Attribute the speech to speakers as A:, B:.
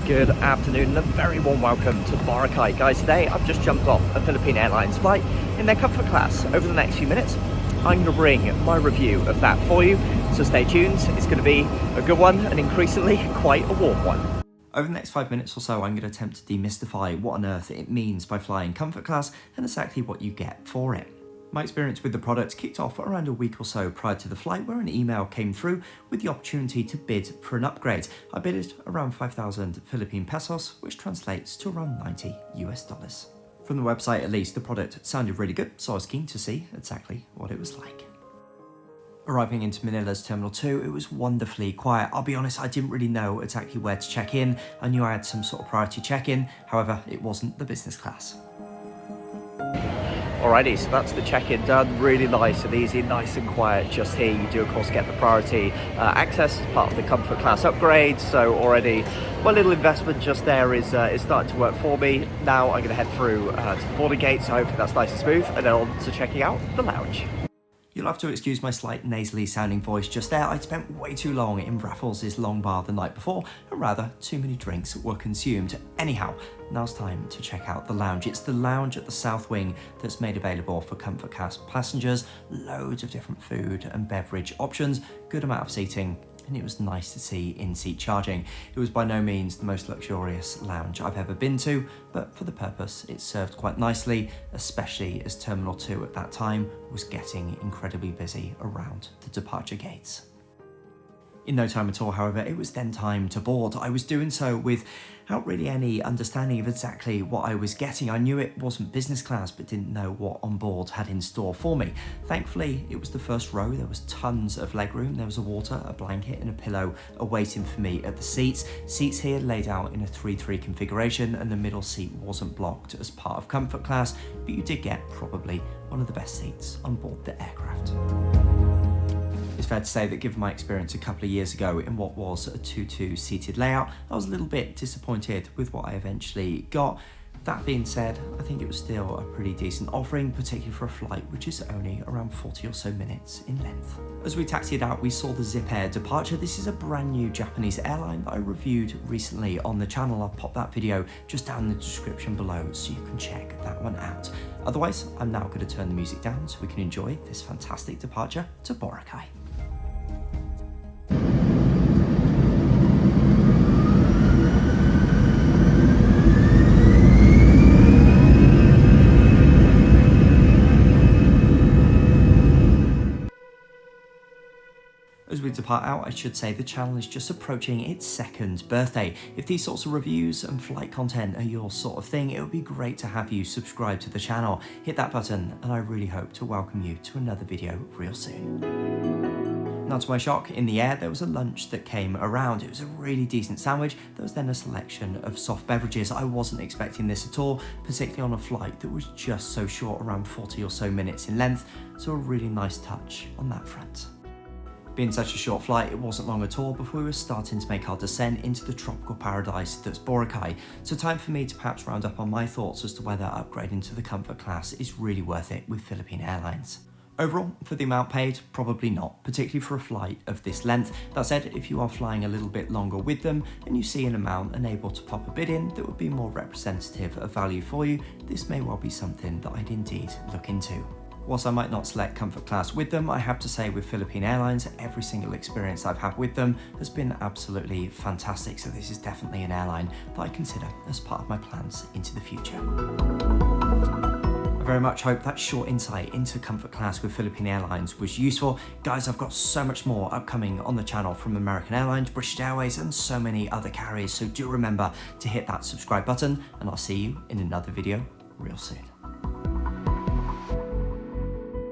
A: Good afternoon and a very warm welcome to Boracay. Guys, today I've just jumped off a Philippine Airlines flight in their comfort class. Over the next few minutes, I'm going to bring my review of that for you, so stay tuned. It's going to be a good one and increasingly quite a warm one. Over the next 5 minutes or so, I'm going to attempt to demystify what on earth it means by flying comfort class and exactly what you get for it. My experience with the product kicked off around a week or so prior to the flight, where an email came through with the opportunity to bid for an upgrade. I bidded around 5,000 Philippine pesos, which translates to around $90 US. From the website at least, the product sounded really good, so I was keen to see exactly what it was like. Arriving into Manila's Terminal 2, it was wonderfully quiet. I'll be honest, I didn't really know exactly where to check in. I knew I had some sort of priority check-in, however, it wasn't the business class. Alrighty, so that's the check-in done. Really nice and easy, nice and quiet just here. You do of course get the priority access as part of the comfort class upgrade, so already my little investment just there is starting to work for me. Now I'm going to head through to the boarding gate, so hopefully that's nice and smooth, and then on to checking out the lounge. You'll have to excuse my slight nasally sounding voice just there. I'd spent way too long in Raffles' long bar the night before, and rather too many drinks were consumed. Anyhow, now's time to check out the lounge. It's the lounge at the south wing that's made available for comfort class passengers. Loads of different food and beverage options, good amount of seating, and it was nice to see in-seat charging. It was by no means the most luxurious lounge I've ever been to, but for the purpose it served quite nicely, especially as Terminal 2 at that time was getting incredibly busy around the departure gates. In no time at all, however, it was then time to board. I was doing so without really any understanding of exactly what I was getting. I knew it wasn't business class, but didn't know what onboard had in store for me. Thankfully, it was the first row. There was tons of legroom. There was a water, a blanket, and a pillow awaiting for me at the seats. Seats here laid out in a 3-3 configuration, and the middle seat wasn't blocked as part of comfort class, but you did get probably one of the best seats on board the aircraft. It's fair to say that given my experience a couple of years ago in what was a 2-2 seated layout, I was a little bit disappointed with what I eventually got. That being said, I think it was still a pretty decent offering, particularly for a flight which is only around 40 or so minutes in length. As we taxied out, we saw the Zipair departure. This is a brand new Japanese airline that I reviewed recently on the channel. I'll pop that video just down in the description below so you can check that one out. Otherwise, I'm now going to turn the music down so we can enjoy this fantastic departure to Boracay. As we depart out, I should say the channel is just approaching its second birthday. If these sorts of reviews and flight content are your sort of thing, it would be great to have you subscribe to the channel. Hit that button, and I really hope to welcome you to another video real soon. Now, to my shock, in the air there was a lunch that came around. It was a really decent sandwich. There was then a selection of soft beverages. I wasn't expecting this at all, particularly on a flight that was just so short, around 40 or so minutes in length, so a really nice touch on that front. Being such a short flight, it wasn't long at all before we were starting to make our descent into the tropical paradise that's Boracay, so time for me to perhaps round up on my thoughts as to whether upgrading to the comfort class is really worth it with Philippine Airlines. Overall, for the amount paid, probably not, particularly for a flight of this length. That said, if you are flying a little bit longer with them and you see an amount and able to pop a bid in that would be more representative of value for you, this may well be something that I'd indeed look into. Whilst I might not select comfort class with them, I have to say with Philippine Airlines, every single experience I've had with them has been absolutely fantastic. So this is definitely an airline that I consider as part of my plans into the future. I very much hope that short insight into comfort class with Philippine Airlines was useful. Guys, I've got so much more upcoming on the channel from American Airlines, British Airways, and so many other carriers. So do remember to hit that subscribe button, and I'll see you in another video real soon.